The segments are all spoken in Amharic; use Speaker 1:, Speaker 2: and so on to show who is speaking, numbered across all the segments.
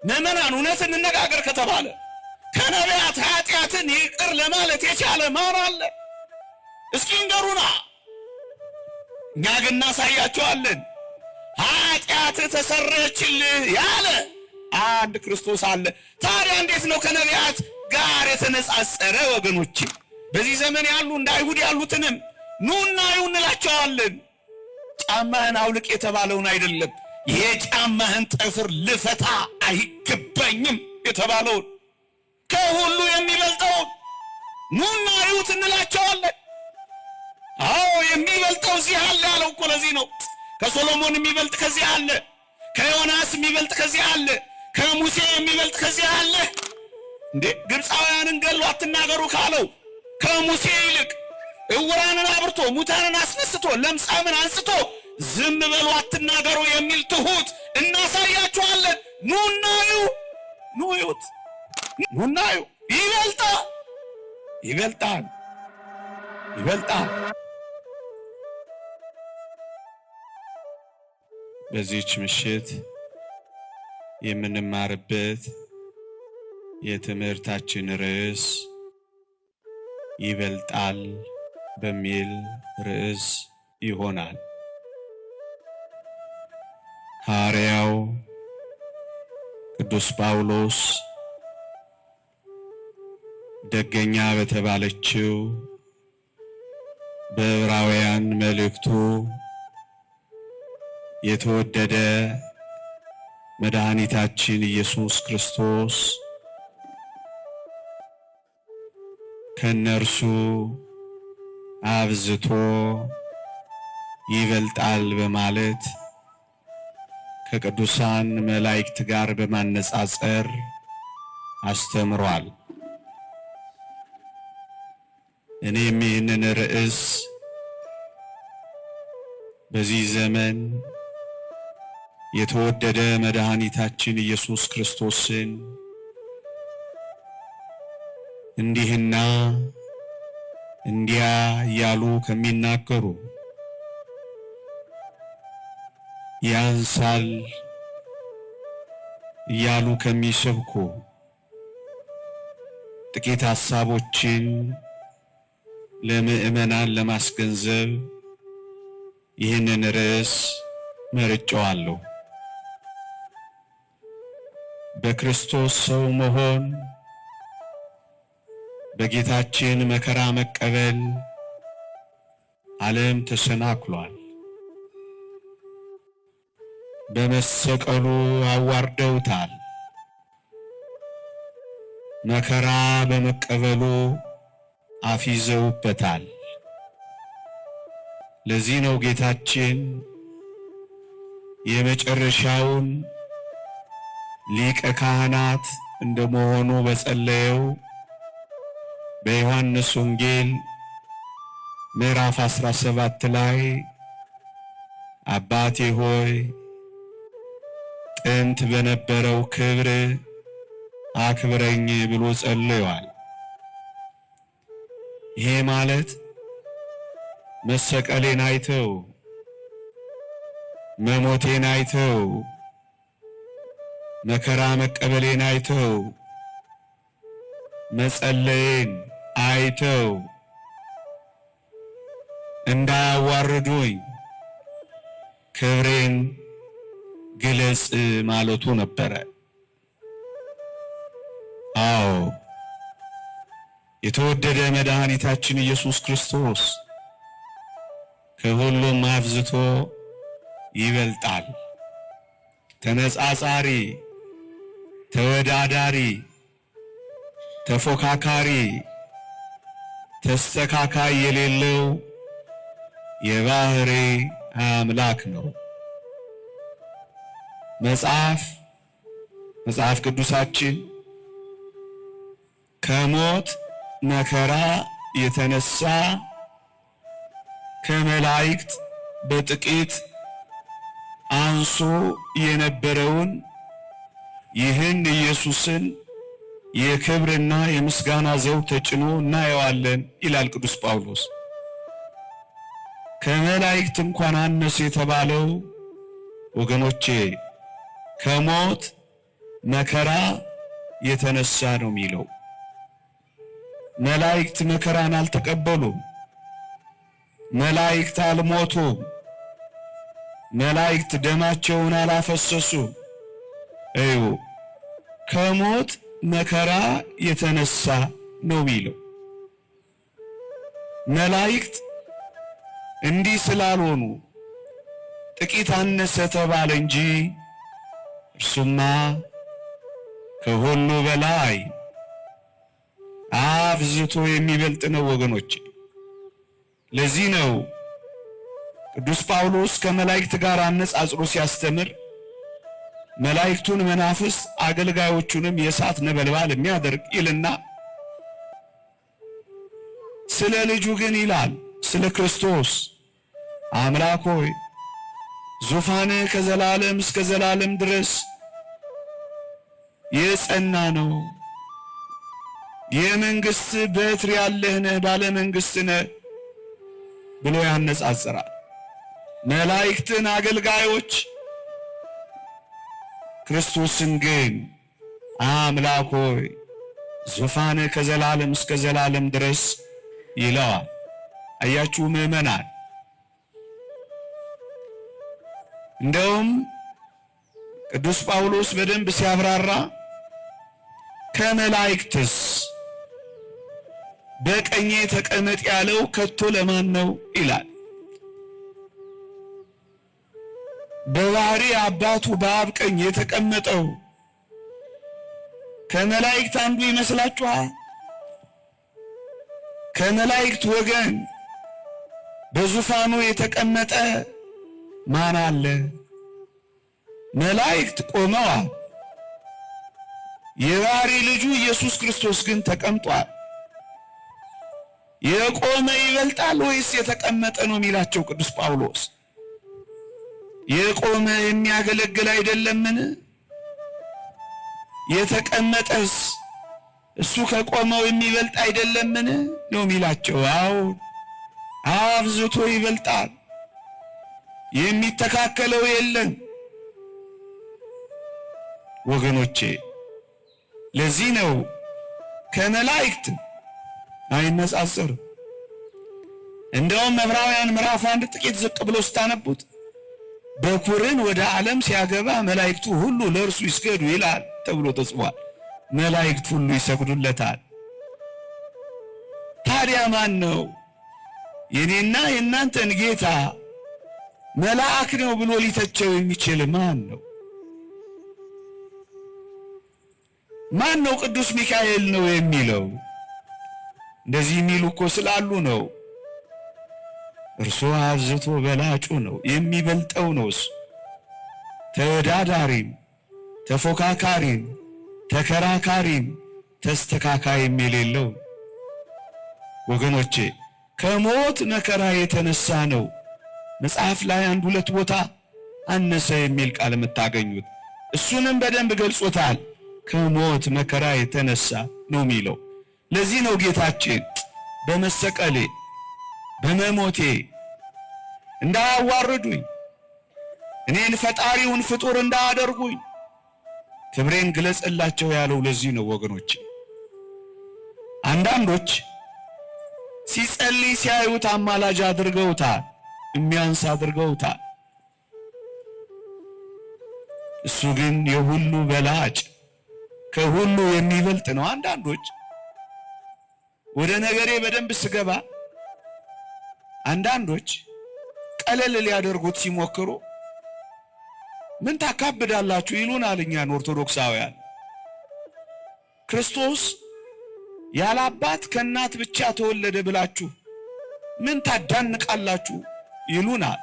Speaker 1: ምዕመናን እውነት እንነጋገር ከተባለ ከነቢያት ኃጢአትን ይቅር ለማለት የቻለ ማን አለ? እስኪ ንገሩና። እኛ ግን እናሳያቸዋለን። ኃጢአት ተሰረየችልህ ያለ አንድ ክርስቶስ አለ። ታዲያ እንዴት ነው ከነቢያት ጋር የተነጻጸረ? ወገኖች በዚህ ዘመን ያሉ እንደ አይሁድ ያሉትንም ኑና እዩ እንላቸዋለን። ጫማህን አውልቅ የተባለውን አይደለም፣ የጫማህን ጠፍር ልፈታ አይገባኝም የተባለውን ከሁሉ የሚበልጠውን ኑና እዩት እንላቸዋለን። አዎ የሚበልጠው እዚህ አለ ያለው እኮ ለዚህ ነው። ከሶሎሞን የሚበልጥ ከዚህ አለ፣ ከዮናስ የሚበልጥ ከዚህ አለ፣ ከሙሴ የሚበልጥ ከዚህ አለ። እንዴ ግብፃውያንን ገሉ አትናገሩ ካለው ከሙሴ ይልቅ እውራንን አብርቶ ሙታንን አስነስቶ ለምጻምን አንስቶ ዝም በሉ አትናገሩ የሚል ትሁት እናሳያችኋለን። ኑና እዩ፣ ኑ እዩት፣ ኑና እዩ። ይበልጣል፣ ይበልጣል፣ ይበልጣል። በዚህች ምሽት የምንማርበት የትምህርታችን ርዕስ ይበልጣል በሚል ርዕስ ይሆናል። ሐዋርያው ቅዱስ ጳውሎስ ደገኛ በተባለችው በዕብራውያን መልእክቱ የተወደደ መድኃኒታችን ኢየሱስ ክርስቶስ ከነርሱ አብዝቶ ይበልጣል በማለት ከቅዱሳን መላእክት ጋር በማነጻጸር አስተምሯል። እኔም ይህንን ርዕስ በዚህ ዘመን የተወደደ መድኃኒታችን ኢየሱስ ክርስቶስን እንዲህና እንዲያ እያሉ ከሚናገሩ ያንሳል እያሉ ከሚሰብኩ ጥቂት ሐሳቦችን ለምእመናን ለማስገንዘብ ይህንን ርዕስ መርጬዋለሁ። በክርስቶስ ሰው መሆን፣ በጌታችን መከራ መቀበል ዓለም ተሰናክሏል። በመሰቀሉ አዋርደውታል። መከራ በመቀበሉ አፊዘውበታል። ለዚህ ነው ጌታችን የመጨረሻውን ሊቀ ካህናት እንደመሆኑ በጸለየው በዮሐንስ ወንጌል ምዕራፍ 17 ላይ አባቴ ሆይ ጥንት በነበረው ክብር አክብረኝ ብሎ ጸልዮአል። ይሄ ማለት መሰቀሌን አይተው መሞቴን አይተው መከራ መቀበሌን አይተው መጸለይን አይተው እንዳያዋርዱኝ ክብሬን ግለጽ ማለቱ ነበረ። አዎ የተወደደ መድኃኒታችን ኢየሱስ ክርስቶስ ከሁሉም አብዝቶ ይበልጣል። ተነጻጻሪ፣ ተወዳዳሪ፣ ተፎካካሪ፣ ተስተካካይ የሌለው የባህሪ አምላክ ነው። መጽሐፍ ቅዱሳችን ከሞት መከራ የተነሳ ከመላእክት በጥቂት አንሶ የነበረውን ይህን ኢየሱስን የክብርና የምስጋና ዘውድ ተጭኖ እናየዋለን ይላል ቅዱስ ጳውሎስ። ከመላእክት እንኳን አነሰ የተባለው ወገኖቼ ከሞት መከራ የተነሳ ነው የሚለው። መላእክት መከራን አልተቀበሉም። መላእክት አልሞቱም። መላእክት ደማቸውን አላፈሰሱም። እዩ ከሞት መከራ የተነሳ ነው የሚለው። መላእክት እንዲህ ስላልሆኑ ጥቂት አነሰ ተባለ እንጂ እርሱማ ከሁሉ በላይ አብዝቶ የሚበልጥ ነው ወገኖች። ለዚህ ነው ቅዱስ ጳውሎስ ከመላእክት ጋር አነጻጽሮ ሲያስተምር መላእክቱን መናፍስት አገልጋዮቹንም የእሳት ነበልባል የሚያደርግ ይልና ስለ ልጁ ግን ይላል ስለ ክርስቶስ አምላክ ሆይ ዙፋንህ ከዘላለም እስከ ዘላለም ድረስ የጸና ነው። የመንግስት በትር ያለህ ነህ፣ ባለ መንግስት ነህ ብሎ ያነጻጽራል። መላእክትን አገልጋዮች ክርስቶስን ግን አምላክ ሆይ ዙፋንህ ከዘላለም እስከ ዘላለም ድረስ ይለዋል። አያችሁ ምዕመናን፣ እንደውም ቅዱስ ጳውሎስ በደንብ ሲያብራራ ከመላእክትስ በቀኜ ተቀመጥ ያለው ከቶ ለማን ነው ይላል። በባህሪ አባቱ በአብ ቀኝ የተቀመጠው ከመላእክት አንዱ ይመስላችኋል? ከመላእክት ወገን በዙፋኑ የተቀመጠ ማን አለ? መላእክት ቆመዋል። የባህሪ ልጁ ኢየሱስ ክርስቶስ ግን ተቀምጧል። የቆመ ይበልጣል ወይስ የተቀመጠ ነው የሚላቸው ቅዱስ ጳውሎስ? የቆመ የሚያገለግል አይደለምን? የተቀመጠስ እሱ ከቆመው የሚበልጥ አይደለምን ነው የሚላቸው። አዎ አብዝቶ ይበልጣል፣ የሚተካከለው የለም ወገኖቼ። ለዚህ ነው ከመላእክት አይነጻጸርም። እንደውም ዕብራውያን ምዕራፍ 1 ጥቂት ዝቅ ብሎ ስታነቡት በኩርን ወደ ዓለም ሲያገባ መላእክቱ ሁሉ ለእርሱ ይስገዱ ይላል ተብሎ ተጽፏል። መላእክት ሁሉ ይሰግዱለታል። ታዲያ ማን ነው የኔና የእናንተን ጌታ መልአክ ነው ብሎ ሊተቸው የሚችል? ማን ነው? ማን ነው ቅዱስ ሚካኤል ነው የሚለው? እንደዚህ የሚሉ እኮ ስላሉ ነው። እርሱ አብዝቶ በላጩ ነው፣ የሚበልጠው ነው። እሱ ተወዳዳሪም ተፎካካሪም ተከራካሪም ተስተካካይም የሌለው ወገኖቼ፣ ከሞት መከራ የተነሳ ነው። መጽሐፍ ላይ አንድ ሁለት ቦታ አነሰ የሚል ቃል የምታገኙት፣ እሱንም በደንብ ገልጾታል። ከሞት መከራ የተነሳ ነው የሚለው። ለዚህ ነው ጌታችን በመሰቀሌ በመሞቴ እንዳያዋርዱኝ እኔን ፈጣሪውን ፍጡር እንዳያደርጉኝ ክብሬን ግለጽላቸው ያለው ለዚህ ነው ወገኖች። አንዳንዶች ሲጸልይ ሲያዩት አማላጅ አድርገውታል፣ የሚያንስ አድርገውታል። እሱ ግን የሁሉ በላጭ ከሁሉ የሚበልጥ ነው። አንዳንዶች ወደ ነገሬ በደንብ ስገባ አንዳንዶች ቀለል ሊያደርጉት ሲሞክሩ ምን ታካብዳላችሁ ይሉናል እኛን ኦርቶዶክሳውያን። ክርስቶስ ያለ አባት ከእናት ብቻ ተወለደ ብላችሁ ምን ታዳንቃላችሁ ይሉናል።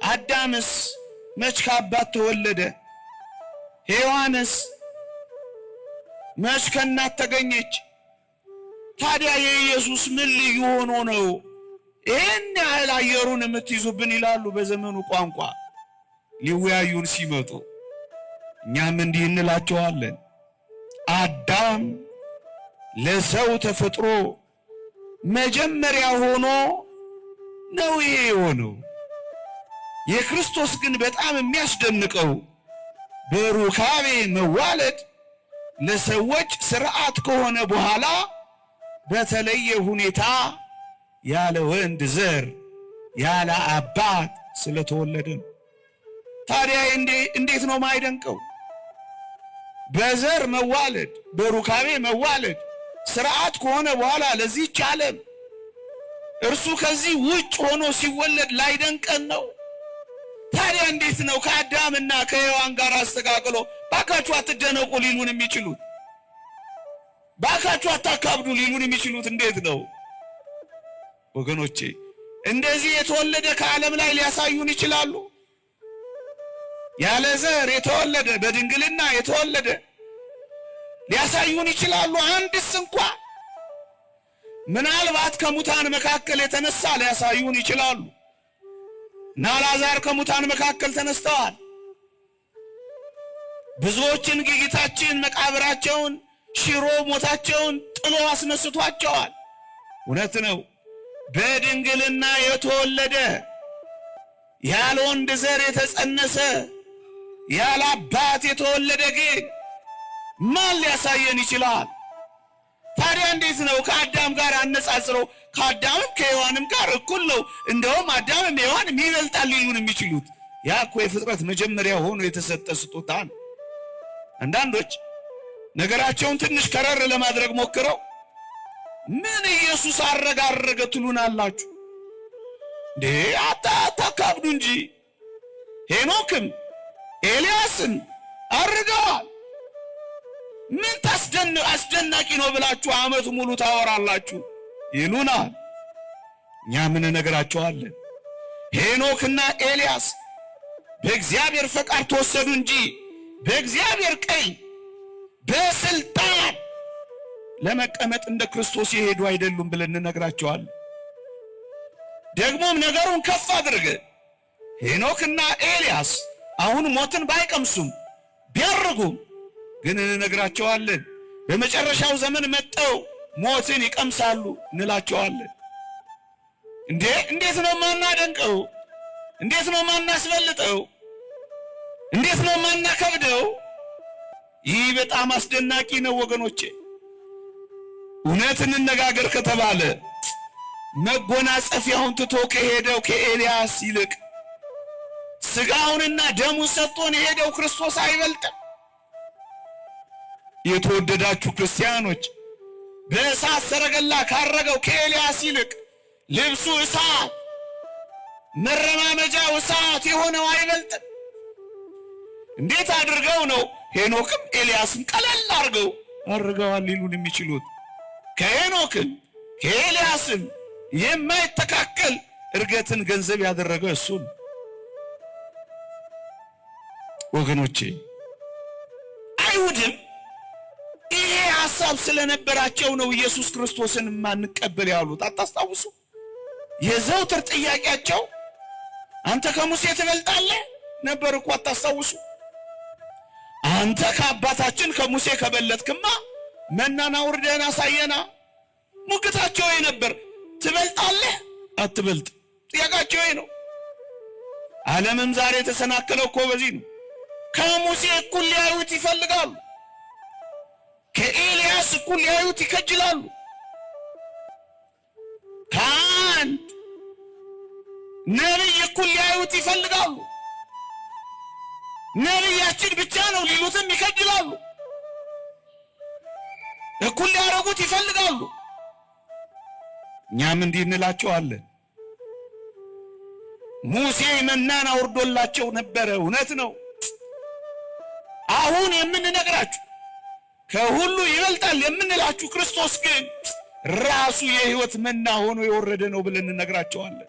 Speaker 1: አዳምስ መች ከአባት ተወለደ? ሔዋንስ መች ከእናት ተገኘች? ታዲያ የኢየሱስ ምን ልዩ ሆኖ ነው ይህን ያህል አየሩን የምትይዙብን ይላሉ በዘመኑ ቋንቋ ሊወያዩን ሲመጡ። እኛም እንዲህ እንላቸዋለን፣ አዳም ለሰው ተፈጥሮ መጀመሪያ ሆኖ ነው ይሄ የሆነው። የክርስቶስ ግን በጣም የሚያስደንቀው በሩካቤ መዋለድ ለሰዎች ሥርዓት ከሆነ በኋላ በተለየ ሁኔታ ያለ ወንድ ዘር ያለ አባት ስለተወለደ ነው። ታዲያ እንዴት ነው ማይደንቀው? በዘር መዋለድ በሩካቤ መዋለድ ሥርዓት ከሆነ በኋላ ለዚህች ዓለም እርሱ ከዚህ ውጭ ሆኖ ሲወለድ ላይደንቀን ነው? ታዲያ እንዴት ነው ከአዳምና ከሔዋን ጋር አስተካክሎ ባካችሁ አትደነቁ ሊሉን የሚችሉት? ባካችሁ አታካብዱ ሊሉን የሚችሉት እንዴት ነው? ወገኖቼ እንደዚህ የተወለደ ከዓለም ላይ ሊያሳዩን ይችላሉ? ያለ ዘር የተወለደ በድንግልና የተወለደ ሊያሳዩን ይችላሉ? አንድስ እንኳን ምናልባት ከሙታን መካከል የተነሳ ሊያሳዩን ይችላሉ። እና አልዓዛር ከሙታን መካከል ተነስተዋል። ብዙዎችን ጌታችን መቃብራቸውን ሽሮ ሞታቸውን ጥሎ አስነስቷቸዋል። እውነት ነው። በድንግልና የተወለደ ያለ ወንድ ዘር የተጸነሰ ያለ አባት የተወለደ ግን ማን ሊያሳየን ይችላል? ታዲያ እንዴት ነው ከአዳም ጋር አነጻጽረው ከአዳምም ከሔዋንም ጋር እኩል ነው እንደውም አዳምም ሔዋንም ይበልጣል ሊሉን የሚችሉት? ያ እኮ የፍጥረት መጀመሪያ ሆኖ የተሰጠ ስጦታ ነው። አንዳንዶች ነገራቸውን ትንሽ ከረር ለማድረግ ሞክረው ምን ኢየሱስ አረጋረገ ትሉናላችሁ እንዴ? አታካብዱ እንጂ ሄኖክም ኤልያስም አርገዋል። ምን አስደናቂ ነው ብላችሁ ዓመት ሙሉ ታወራላችሁ ይሉናል። እኛ ምን ነገራቸዋለን? ሄኖክና ኤልያስ በእግዚአብሔር ፈቃድ ተወሰዱ እንጂ በእግዚአብሔር ቀኝ በስልጣን ለመቀመጥ እንደ ክርስቶስ የሄዱ አይደሉም ብለን እንነግራቸዋለን። ደግሞም ነገሩን ከፍ አድርገ ሄኖክና ኤልያስ አሁን ሞትን ባይቀምሱም ቢያርጉም ግን እንነግራቸዋለን በመጨረሻው ዘመን መጥተው ሞትን ይቀምሳሉ እንላቸዋለን። እንዴት ነው ማናደንቀው? እንዴት ነው ማናስበልጠው? እንዴት ነው ማናከብደው? ይህ በጣም አስደናቂ ነው ወገኖቼ። እውነት እንነጋገር ከተባለ መጎናጸፊያውን ትቶ ከሄደው ከኤልያስ ይልቅ ሥጋውንና ደሙን ሰጥቶን የሄደው ክርስቶስ አይበልጥም? የተወደዳችሁ ክርስቲያኖች በእሳት ሰረገላ ካረገው ከኤልያስ ይልቅ ልብሱ እሳት መረማመጃው እሳት የሆነው አይበልጥም? እንዴት አድርገው ነው ሄኖክም ኤልያስም ቀለል አድርገዋል ሊሉን የሚችሉት? ከሄኖክም ከኤልያስም የማይተካከል እርገትን ገንዘብ ያደረገ እሱ ነው። ወገኖቼ አይሁድም ይሄ ሐሳብ ስለነበራቸው ነው ኢየሱስ ክርስቶስን ማንቀበል ያሉት። አታስታውሱ? የዘውትር ጥያቄያቸው አንተ ከሙሴ ትበልጣለህ ነበር እኮ። አታስታውሱ? አንተ ከአባታችን ከሙሴ ከበለጥክማ መናን አውርደን አሳየና። ሙግታቸው ነበር። ትበልጣለህ አትበልጥ? ጥያቄያቸው ነው። ዓለምም ዛሬ የተሰናከለው እኮ በዚህ ነው። ከሙሴ እኩል ሊያዩት ይፈልጋሉ። ከኤልያስ እኩል ሊያዩት ይከጅላሉ። ከአንድ ነቢይ እኩል ሊያዩት ይፈልጋሉ። ነቢያችን ብቻ ነው ሊሉትም ይከጅላሉ። እኩል ሊያረጉት ይፈልጋሉ። እኛም እንዲህ እንላቸዋለን። ሙሴ መናን አውርዶላቸው ነበረ፣ እውነት ነው። አሁን የምንነግራችሁ ከሁሉ ይበልጣል የምንላችሁ ክርስቶስ ግን ራሱ የሕይወት መና ሆኖ የወረደ ነው ብለን እንነግራቸዋለን።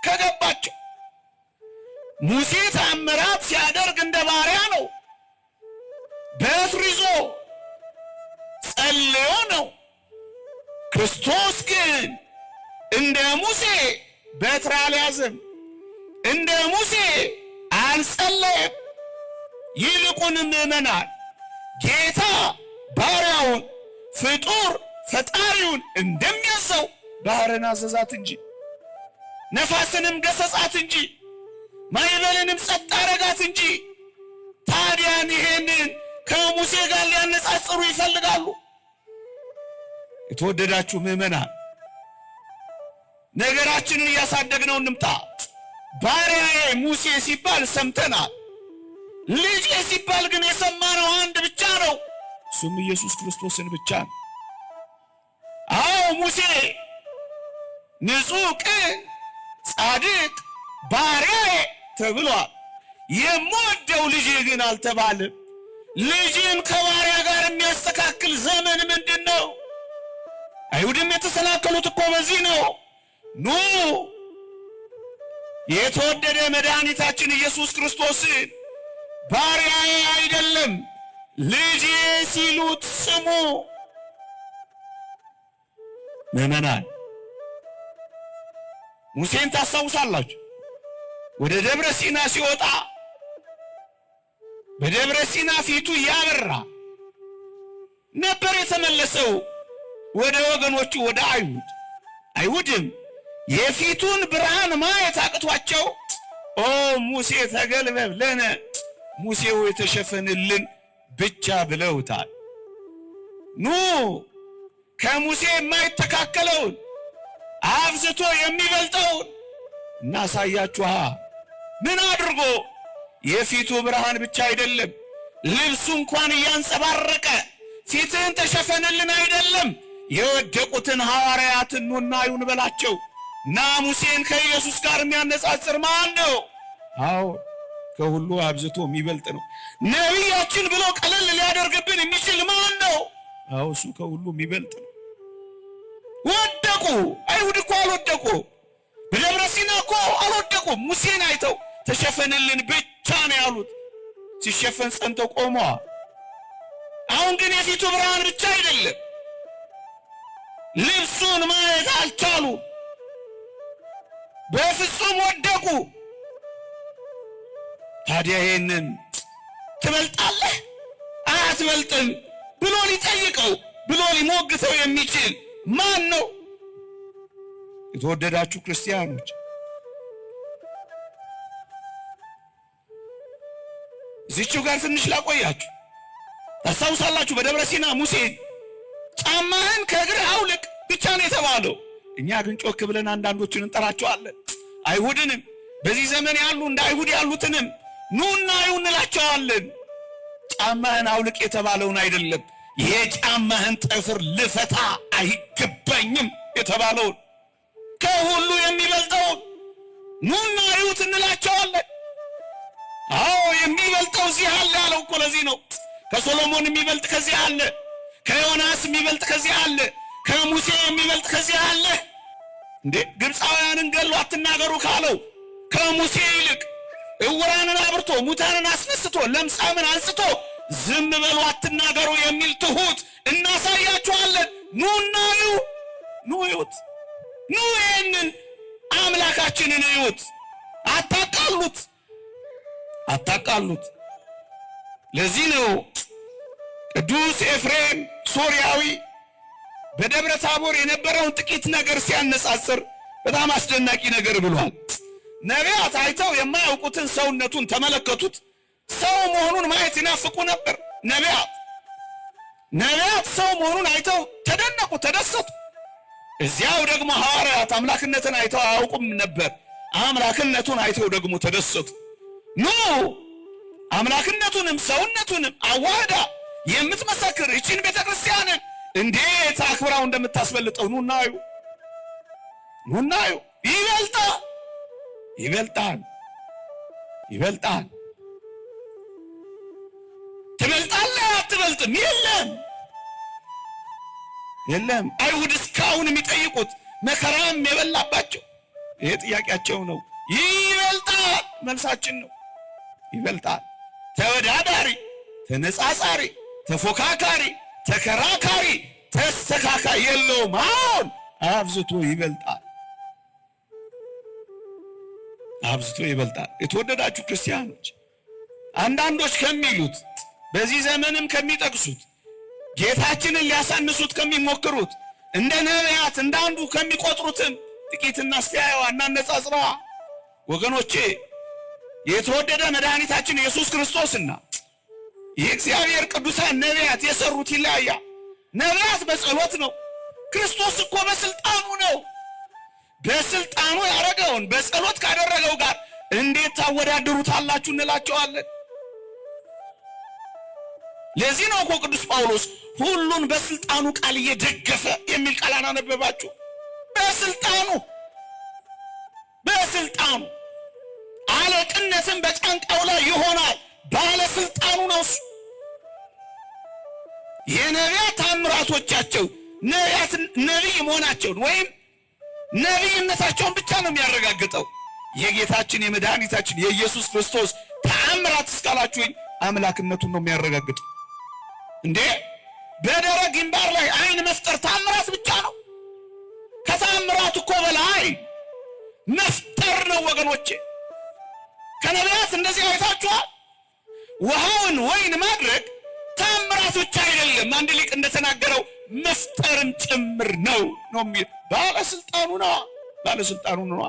Speaker 1: ከገባቸው ሙሴ ተአምራት ሲያደርግ እንደ ባሪያ ነው። በትር ይዞ ጸልዮ ነው። ክርስቶስ ግን እንደ ሙሴ በትር አልያዘም፣ እንደ ሙሴ አልጸለየም። ይልቁንም ምእመናን ጌታ ባሪያውን ፍጡር ፈጣሪውን እንደሚያዘው ባህርን አዘዛት እንጂ ነፋስንም ገሰጻት እንጂ ማዕበልንም ጸጥ አረጋት እንጂ ታዲያን ይሄንን ከሙሴ ጋር ሊያነጻጽሩ ይፈልጋሉ። የተወደዳችሁ ምዕመናን ነገራችንን እያሳደግነው እንምጣ። ባሪያዬ ሙሴ ሲባል ሰምተናል። ልጄ ሲባል ግን የሰማነው አንድ ብቻ ነው፣ እሱም ኢየሱስ ክርስቶስን ብቻ ነው። አዎ ሙሴ ንጹሕ፣ ቅን፣ ጻድቅ ባሪያዬ ተብሏል። የምወደው ልጄ ግን አልተባለም። ልጅን ከባሪያ ጋር የሚያስተካክል ዘመን ምንድን ነው? አይሁድም የተሰናከሉት እኮ በዚህ ነው። ኑ የተወደደ መድኃኒታችን ኢየሱስ ክርስቶስን ባሪያዬ አይደለም ልጄ ሲሉት ስሙ። ምዕመናን ሙሴን ታስታውሳላችሁ? ወደ ደብረ ሲና ሲወጣ በደብረ ሲና ፊቱ ያበራ ነበር የተመለሰው ወደ ወገኖቹ ወደ አይሁድም የፊቱን ብርሃን ማየት አቅቷቸው ኦ ሙሴ ተገልበብ ለነ ሙሴው የተሸፈንልን ብቻ ብለውታል። ኑ ከሙሴ የማይተካከለውን አብዝቶ የሚበልጠውን እናሳያችኋ። ምን አድርጎ? የፊቱ ብርሃን ብቻ አይደለም፣ ልብሱ እንኳን እያንጸባረቀ ፊትህን ተሸፈንልን አይደለም። የወደቁትን ሐዋርያትን ኑና ይሁን በላቸው። እና ሙሴን ከኢየሱስ ጋር የሚያነጻጽር ማን ነው? አዎ ከሁሉ አብዝቶ የሚበልጥ ነው። ነቢያችን ብሎ ቀለል ሊያደርግብን የሚችል ማን ነው? አዎ እሱ ከሁሉ የሚበልጥ ነው። ወደቁ። አይሁድ እኮ አልወደቁ። በደብረ ሲና እኮ አልወደቁ። ሙሴን አይተው ተሸፈንልን ብቻ ነው ያሉት። ሲሸፈን ጸንተው ቆመዋል። አሁን ግን የፊቱ ብርሃን ብቻ አይደለም፣ ልብሱን ማየት አልቻሉ። በፍጹም ወደቁ። ታዲያ ይሄንን ትበልጣለህ አትበልጥም ብሎ ሊጠይቀው ብሎ ሊሞግተው የሚችል ማን ነው? የተወደዳችሁ ክርስቲያኖች እዚህው ጋር ትንሽ ላቆያችሁ። ታስታውሳላችሁ በደብረ ሲና ሙሴ ጫማህን ከእግርህ አውልቅ ብቻ ነው የተባለው። እኛ ግን ጮክ ብለን አንዳንዶችን እንጠራቸዋለን። አይሁድንም በዚህ ዘመን ያሉ እንደ አይሁድ ያሉትንም ኑና ይሁ እንላቸዋለን። ጫማህን አውልቅ የተባለውን አይደለም፣ የጫማህን ጠፍር ልፈታ አይገባኝም የተባለውን ከሁሉ የሚበልጠውን ኑና ይሁት እንላቸዋለን። አዎ የሚበልጠው እዚህ አለ ያለው እኮ ለዚህ ነው። ከሶሎሞን የሚበልጥ ከዚህ አለ፣ ከዮናስ የሚበልጥ ከዚህ አለ፣ ከሙሴ የሚበልጥ ከዚህ አለ። እንዴ ግብፃውያንን ገሉ አትናገሩ ካለው ከሙሴ ይልቅ እውራንን አብርቶ ሙታንን አስነስቶ ለምጻምን አንስቶ ዝም በሉ አትናገሩ የሚል ትሁት እናሳያችኋለን። ኑና ይሁ ኑ ይሁት ኑ ይህንን አምላካችንን ይሁት። አታቃሉት አታቃሉት። ለዚህ ነው ቅዱስ ኤፍሬም ሶርያዊ በደብረ ታቦር የነበረውን ጥቂት ነገር ሲያነጻጽር በጣም አስደናቂ ነገር ብሏል። ነቢያት አይተው የማያውቁትን ሰውነቱን ተመለከቱት። ሰው መሆኑን ማየት ይናፍቁ ነበር። ነቢያት ሰው መሆኑን አይተው ተደነቁ፣ ተደሰቱ። እዚያው ደግሞ ሐዋርያት አምላክነትን አይተው አያውቁም ነበር። አምላክነቱን አይተው ደግሞ ተደሰቱ። ኑ አምላክነቱንም ሰውነቱንም አዋህዳ የምትመሰክር ይችን ቤተክርስቲያንን እንዴት አክብራው እንደምታስበልጠው ኑና እዩ። ይበልጣል። ትበልጣለህ አትበልጥም? የለም። አይሁድ እስካሁን የሚጠይቁት መከራም የበላባቸው ይሄ ጥያቄያቸው ነው። ይበልጣል መልሳችን ነው። ይበልጣል። ተወዳዳሪ፣ ተነጻጻሪ፣ ተፎካካሪ፣ ተከራካሪ፣ ተስተካካይ የለውም። አሁን አብዝቶ ይበልጣል። የተወደዳችሁ ክርስቲያኖች አንዳንዶች ከሚሉት በዚህ ዘመንም ከሚጠቅሱት ጌታችንን ሊያሳንሱት ከሚሞክሩት እንደ ነቢያት እንዳንዱ ከሚቆጥሩትም ጥቂት እናስተያየዋ እናነጻጽረዋ። ወገኖቼ የተወደደ መድኃኒታችን ኢየሱስ ክርስቶስና የእግዚአብሔር ቅዱሳን ነቢያት የሰሩት ይለያያል። ነቢያት በጸሎት ነው። ክርስቶስ እኮ በስልጣኑ ነው። በስልጣኑ ያደረገውን በጸሎት ካደረገው ጋር እንዴት ታወዳድሩታላችሁ እንላቸዋለን። ለዚህ ነው እኮ ቅዱስ ጳውሎስ ሁሉን በስልጣኑ ቃል እየደገፈ የሚል ቃል አነበባችሁ። በስልጣኑ አለቅነትን በጫንቃው ላይ ይሆናል። ባለስልጣኑ ነው እሱ። የነቢያት ታምራቶቻቸው ነቢይ መሆናቸውን ወይም ነቢይነታቸውን ብቻ ነው የሚያረጋግጠው። የጌታችን የመድኃኒታችን የኢየሱስ ክርስቶስ ተአምራት እስካላችሁኝ አምላክነቱን ነው የሚያረጋግጠው። እንዴ በደረቅ ግንባር ላይ አይን መፍጠር ተአምራት ብቻ ነው። ከተአምራት እኮ በላይ መፍጠር ነው ወገኖቼ። ከነቢያት እንደዚህ አይታችኋል። ውሃውን ወይን ማድረግ ተአምራት ብቻ አይደለም። አንድ ሊቅ እንደተናገረው መፍጠርም ጭምር ነው የሚል ባለስልጣኑ ነው።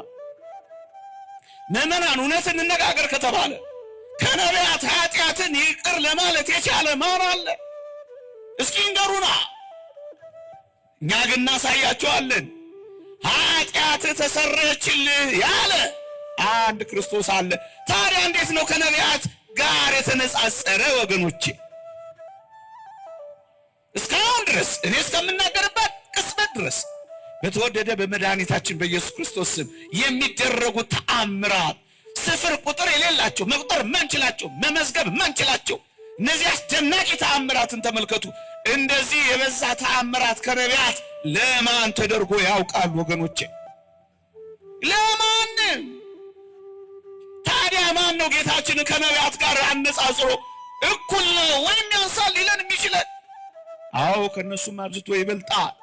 Speaker 1: ምዕመናን እውነትን እንነጋገር ከተባለ ከነቢያት ኃጢአትን ይቅር ለማለት የቻለ ማን አለ? እስኪ እንገሩና እኛ ግን እናሳያቸዋለን። ኃጢአት ተሰረየችልህ ያለ አንድ ክርስቶስ አለ። ታዲያ እንዴት ነው ከነቢያት ጋር የተነጻጸረ ወገኖቼ? እስካሁን ድረስ እኔ እስከምናገርበት ቅጽበት ድረስ በተወደደ በመድኃኒታችን በኢየሱስ ክርስቶስ ስም የሚደረጉ ተአምራት ስፍር ቁጥር የሌላቸው፣ መቁጠር ማንችላቸው፣ መመዝገብ ማንችላቸው እነዚህ አስደናቂ ተአምራትን ተመልከቱ። እንደዚህ የበዛ ተአምራት ከነቢያት ለማን ተደርጎ ያውቃል ወገኖቼ? ለማንም። ታዲያ ማን ነው ጌታችንን ከነቢያት ጋር አነጻጽሮ እኩል ነው ወይም ያንሳል ሊለን የሚችለን? አዎ ከነሱም አብዝቶ ይበልጣል።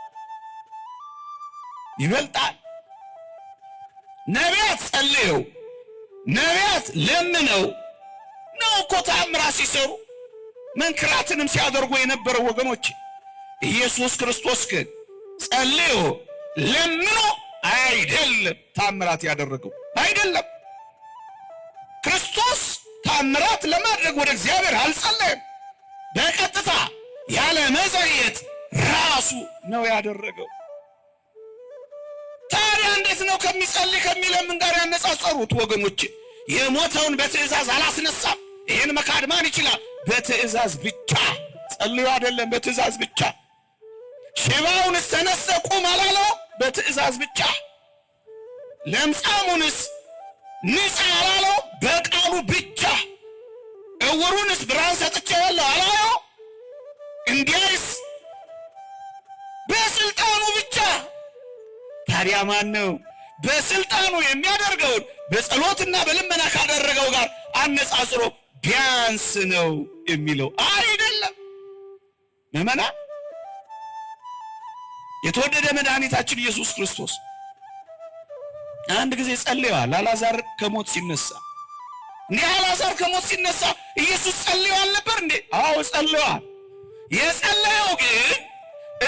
Speaker 1: ነቢያት ጸልየው፣ ነቢያት ለምነው ነው እኮ ተአምራት ሲሰሩ መንክራትንም ሲያደርጉ የነበረው ወገኖች። ኢየሱስ ክርስቶስ ግን ጸልዮ ለምኖ አይደለም ተአምራት ያደረገው አይደለም። ክርስቶስ ተአምራት ለማድረግ ወደ እግዚአብሔር አልጸለየም። በቀጥታ ያለ መዘግየት ራሱ ነው ያደረገው። ታዲያ እንዴት ነው ከሚጸልይ ከሚለምን ጋር ያነጻጸሩት ወገኖች? የሞተውን በትእዛዝ አላስነሳም። ይሄን መካድ ማን ይችላል? በትእዛዝ ብቻ ጸልዮ አይደለም፣ በትእዛዝ ብቻ። ሽባውንስ ተነሳ ቁም አላለው? በትእዛዝ ብቻ። ለምጻሙንስ ንጻ አላለው? በቃሉ ብቻ። እውሩንስ ብርሃን ሰጥቼዋለሁ አላለው? እንዲያይስ በስልጣኑ ብቻ። ታዲያ ማን ነው በስልጣኑ የሚያደርገውን በጸሎትና በልመና ካደረገው ጋር አነጻጽሮ ቢያንስ ነው የሚለው? አይደለም። ምዕመና የተወደደ መድኃኒታችን ኢየሱስ ክርስቶስ አንድ ጊዜ ጸልየዋል። አልዓዛር ከሞት ሲነሳ እንዴ አልዓዛር ከሞት ሲነሳ ኢየሱስ ጸልየዋል ነበር እንዴ? አዎ ጸልየዋል። የጸለየው ግን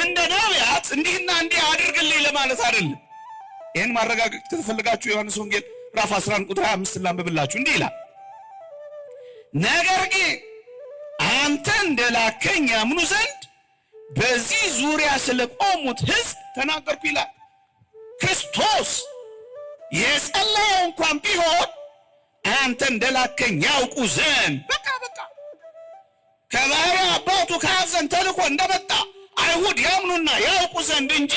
Speaker 1: እንደ ነቢያት እንዲህና እንዲህ አድርግልኝ ለማለት አይደለም። ይህን ማረጋገጥ ከተፈለጋችሁ ዮሐንስ ወንጌል ምዕራፍ 11 ቁጥር 25 ላንብብላችሁ። እንዲህ ይላል፣ ነገር ግን አንተ እንደላከኝ ያምኑ ዘንድ በዚህ ዙሪያ ስለቆሙት ሕዝብ ተናገርኩ ይላል። ክርስቶስ የጸለየው እንኳን ቢሆን አንተ እንደላከኝ ያውቁ ዘንድ በቃ ከባሕርይ አባቱ ከያዘን ተልኮ እንደመጣ አይሁድ ያምኑና ያውቁ ዘንድ እንጂ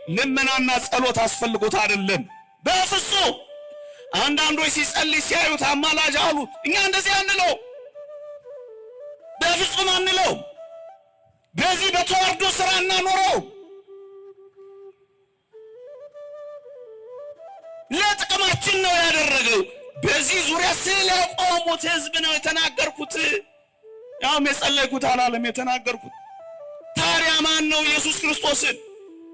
Speaker 1: ልመናና ጸሎት አስፈልጎት አይደለም። በፍጹም አንዳንዶች ሲጸልይ ሲያዩት አማላጅ አሉት። እኛ እንደዚህ አንለው፣ በፍጹም አንለው። በዚህ በተዋርዶ ስራ እናኖረው። ለጥቅማችን ነው ያደረገው። በዚህ ዙሪያ ስለቆሙት ሕዝብ ነው የተናገርኩት። ያውም የጸለይኩት አላለም የተናገርኩት። ታዲያ ማን ነው ኢየሱስ ክርስቶስን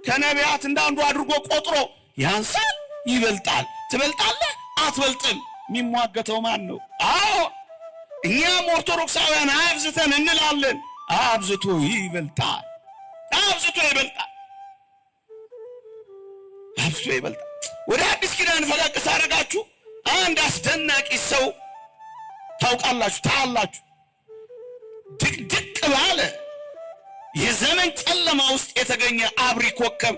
Speaker 1: ከነቢያት እንዳንዱ አድርጎ ቆጥሮ ያንሳል ይበልጣል፣ ትበልጣለህ አትበልጥም የሚሟገተው ማን ነው? አዎ እኛም ኦርቶዶክሳውያን አብዝተን እንላለን። አብዝቶ ይበልጣል፣ አብዝቶ ይበልጣል፣ አብዝቶ ይበልጣል። ወደ አዲስ ኪዳን ፈቀቅ ሳደርጋችሁ አንድ አስደናቂ ሰው ታውቃላችሁ፣ ታያላችሁ። ባለ የዘመን ጨለማ ውስጥ የተገኘ አብሪ ኮከብ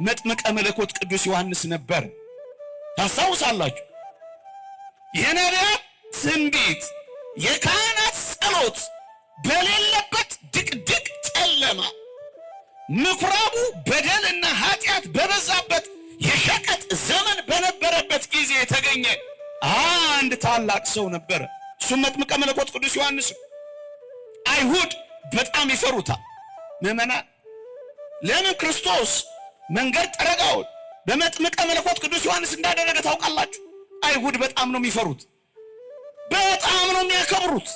Speaker 1: መጥምቀ መለኮት ቅዱስ ዮሐንስ ነበር። ታስታውሳላችሁ? የነቢያት ትንቢት የካህናት ጸሎት በሌለበት ድቅድቅ ጨለማ ምኩራቡ በደልና ኃጢአት በበዛበት የሸቀጥ ዘመን በነበረበት ጊዜ የተገኘ አንድ ታላቅ ሰው ነበረ። እሱም መጥምቀ መለኮት ቅዱስ ዮሐንስ። አይሁድ በጣም ይፈሩታል። ምዕመናን ለምን ክርስቶስ መንገድ ጠረጋውን በመጥምቀ መለኮት ቅዱስ ዮሐንስ እንዳደረገ ታውቃላችሁ? አይሁድ በጣም ነው የሚፈሩት፣ በጣም ነው የሚያከብሩት።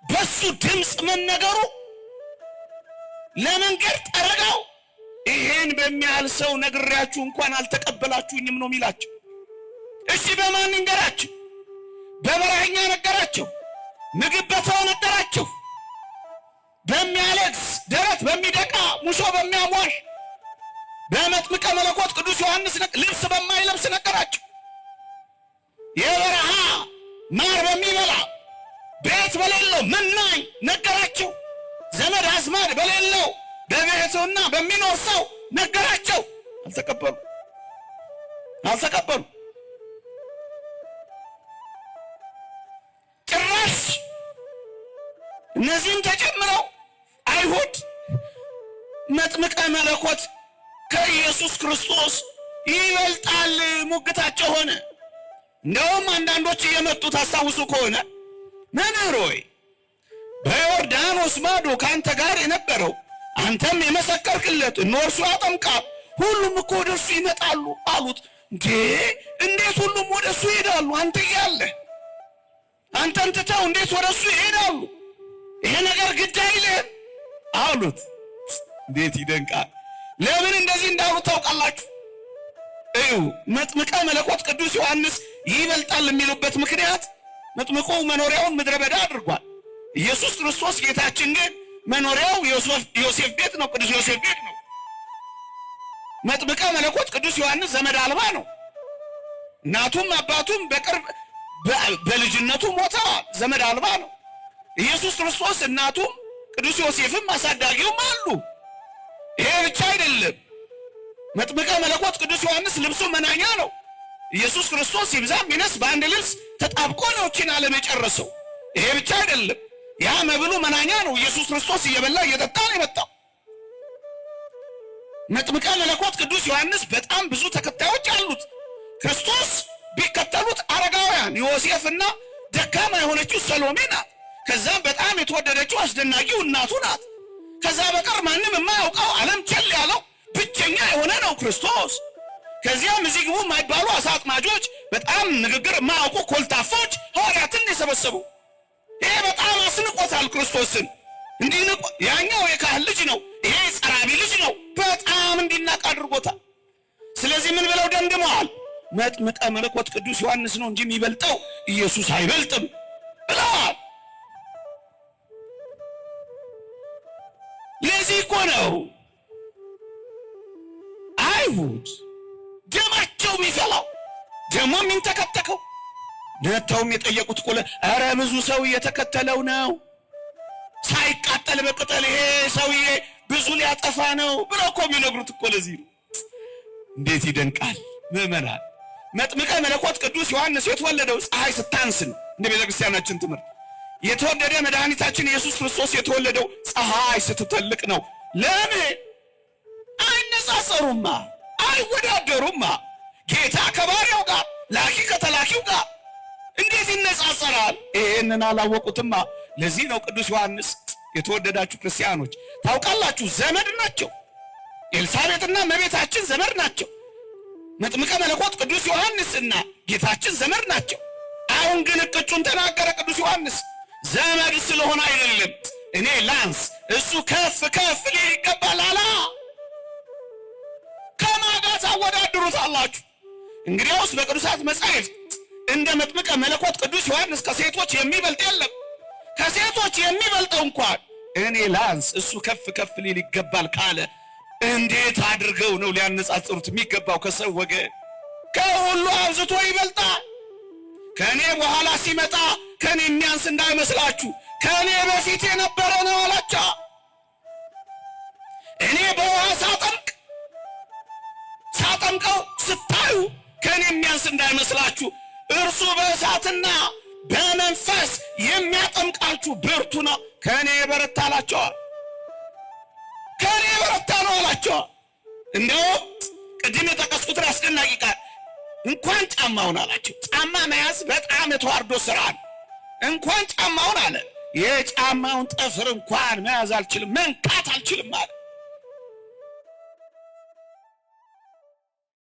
Speaker 1: በሱ ድምፅ መነገሩ ለመንገድ ጠረጋው ይሄን በሚያህል ሰው ነግሬያችሁ እንኳን አልተቀበላችሁኝም ነው የሚላቸው። እሺ በማን ንገራቸው? በበረሃኛ ነገራቸው፣ ምግብ በተው ነገራቸው፣ በሚያለቅስ ደረት በሚደቃ ሙሾ በሚያሟሽ በመጥምቀ መለኮት ቅዱስ ዮሐንስ ልብስ በማይለብስ ነገራቸው። የበረሃ ማር በሚበላ ቤት በሌለው መናኝ ነገራቸው። ዘመድ አዝማድ በሌለው በቤቱና በሚኖር ሰው ነገራቸው። አልተቀበሉ። ጭራሽ እነዚህም ተጨምረው አይሁድ መጥምቀ መለኮት ከኢየሱስ ክርስቶስ ይበልጣል ሙግታቸው ሆነ። እንደውም አንዳንዶች እየመጡ ታስታውሱ ከሆነ መምህር ሆይ በዮርዳኖስ ማዶ ካንተ ጋር የነበረው አንተም የመሰከርክለት እነርሱ ያጠምቃል፣ ሁሉም እኮ ወደሱ ይመጣሉ አሉት። እንዴት ሁሉም ወደሱ ይሄዳሉ? አንተ እያለህ አንተን ትተው እንዴት ወደሱ ይሄዳሉ? ይሄ ነገር ግድ አይልህም አሉት። እንዴት ይደንቃል! ለምን እንደዚህ እንዳሉ ታውቃላችሁ? እዩ፣ መጥምቀ መለኮት ቅዱስ ዮሐንስ ይበልጣል የሚሉበት ምክንያት መጥምቁ መኖሪያውን ምድረ በዳ አድርጓል። ኢየሱስ ክርስቶስ ጌታችን ግን መኖሪያው ዮሴፍ ቤት ነው፣ ቅዱስ ዮሴፍ ቤት ነው። መጥምቀ መለኮት ቅዱስ ዮሐንስ ዘመድ አልባ ነው። እናቱም አባቱም በቅርብ በልጅነቱ ሞተዋል፣ ዘመድ አልባ ነው። ኢየሱስ ክርስቶስ እናቱም ቅዱስ ዮሴፍም አሳዳጊውም አሉ። ይሄ ብቻ አይደለም። መጥምቀ መለኮት ቅዱስ ዮሐንስ ልብሱ መናኛ ነው። ኢየሱስ ክርስቶስ ይብዛም ይነስ በአንድ ልብስ ተጣብቆ ነው እቺን ዓለም የጨረሰው። ይሄ ብቻ አይደለም። ያ መብሉ መናኛ ነው። ኢየሱስ ክርስቶስ እየበላ እየጠጣ ነው የመጣው። መጥምቀ መለኮት ቅዱስ ዮሐንስ በጣም ብዙ ተከታዮች አሉት። ክርስቶስ ቢከተሉት አረጋውያን ዮሴፍና ደካማ የሆነችው ሰሎሜ ናት። ከዛም በጣም የተወደደችው አስደናቂው እናቱ ናት። ከዛ በቀር ማንም የማያውቀው ዓለም ቸል ያለው ብቸኛ የሆነ ነው ክርስቶስ። ከዚያም እዚህ ግቡ የማይባሉ አሳ አጥማጆች፣ በጣም ንግግር የማያውቁ ኮልታፎች ሐዋርያትን የሰበሰቡ። ይሄ በጣም አስንቆታል ክርስቶስን። እንዲንቆ ያኛው የካህን ልጅ ነው፣ ይሄ ጸራቢ ልጅ ነው። በጣም እንዲናቅ አድርጎታል። ስለዚህ ምን ብለው ደምድመዋል? መጥምቀ መለኮት ቅዱስ ዮሐንስ ነው እንጂ የሚበልጠው ኢየሱስ አይበልጥም ብለዋል። ለዚህ እኮ ነው አይሁድ ደማቸው የሚፈላው ደሞ የሚንተከተከው። ነተውም የጠየቁት እኮ ኧረ ብዙ ሰው እየተከተለው ነው፣ ሳይቃጠል በቅጠል ይሄ ሰውዬ ብዙ ሊያጠፋ ነው ብለው እኮ የሚነግሩት እኮ ለዚህ ነው። እንዴት ይደንቃል ምዕመናን! መጥምቀ መለኮት ቅዱስ ዮሐንስ የተወለደው ፀሐይ ስታንስ ነው። እንደ ቤተክርስቲያናችን ትምህርት የተወደደ መድኃኒታችን ኢየሱስ ክርስቶስ የተወለደው ፀሐይ ስትጠልቅ ነው። ለምን? አይነጻጸሩማ፣ አይወዳደሩማ። ጌታ ከባሪያው ጋር፣ ላኪ ከተላኪው ጋር እንዴት ይነጻጸራል? ይሄንን አላወቁትማ። ለዚህ ነው ቅዱስ ዮሐንስ የተወደዳችሁ ክርስቲያኖች ታውቃላችሁ፣ ዘመድ ናቸው። ኤልሳቤጥና እመቤታችን ዘመድ ናቸው። መጥምቀ መለኮት ቅዱስ ዮሐንስና ጌታችን ዘመድ ናቸው። አሁን ግን እቅጩን ተናገረ ቅዱስ ዮሐንስ። ዘመድ ስለሆነ አይደለም፣ እኔ ላንስ እሱ ከፍ ከፍ ሊል ይገባል አላ። ከማን ጋር ታወዳድሩታላችሁ? እንግዲያውስ በቅዱሳት መጻሕፍት እንደ መጥምቀ መለኮት ቅዱስ ዮሐንስ ከሴቶች የሚበልጥ የለም። ከሴቶች የሚበልጠው እንኳን እኔ ላንስ እሱ ከፍ ከፍ ሊል ይገባል ካለ እንዴት አድርገው ነው ሊያነጻጽሩት የሚገባው? ከሰው ወገን ከሁሉ አብዝቶ ይበልጣል። ከእኔ በኋላ ሲመጣ ከኔ የሚያንስ እንዳይመስላችሁ ከኔ በፊት የነበረ ነው አላቸው። እኔ በውሃ ሳጠምቀው ስታዩ ከኔ የሚያንስ እንዳይመስላችሁ እርሱ በእሳትና በመንፈስ የሚያጠምቃችሁ ብርቱ ነው፣ ከኔ የበረታ አላቸዋል። ከኔ የበረታ ነው አላቸዋል። እንደውም ቅድም የጠቀስኩትን አስደናቂ ቃል እንኳን ጫማውን አላቸው። ጫማ መያዝ በጣም የተዋርዶ ስራ ነው። እንኳን ጫማውን አለ የጫማውን ጥፍር እንኳን መያዝ አልችልም፣ መንካት አልችልም አለ።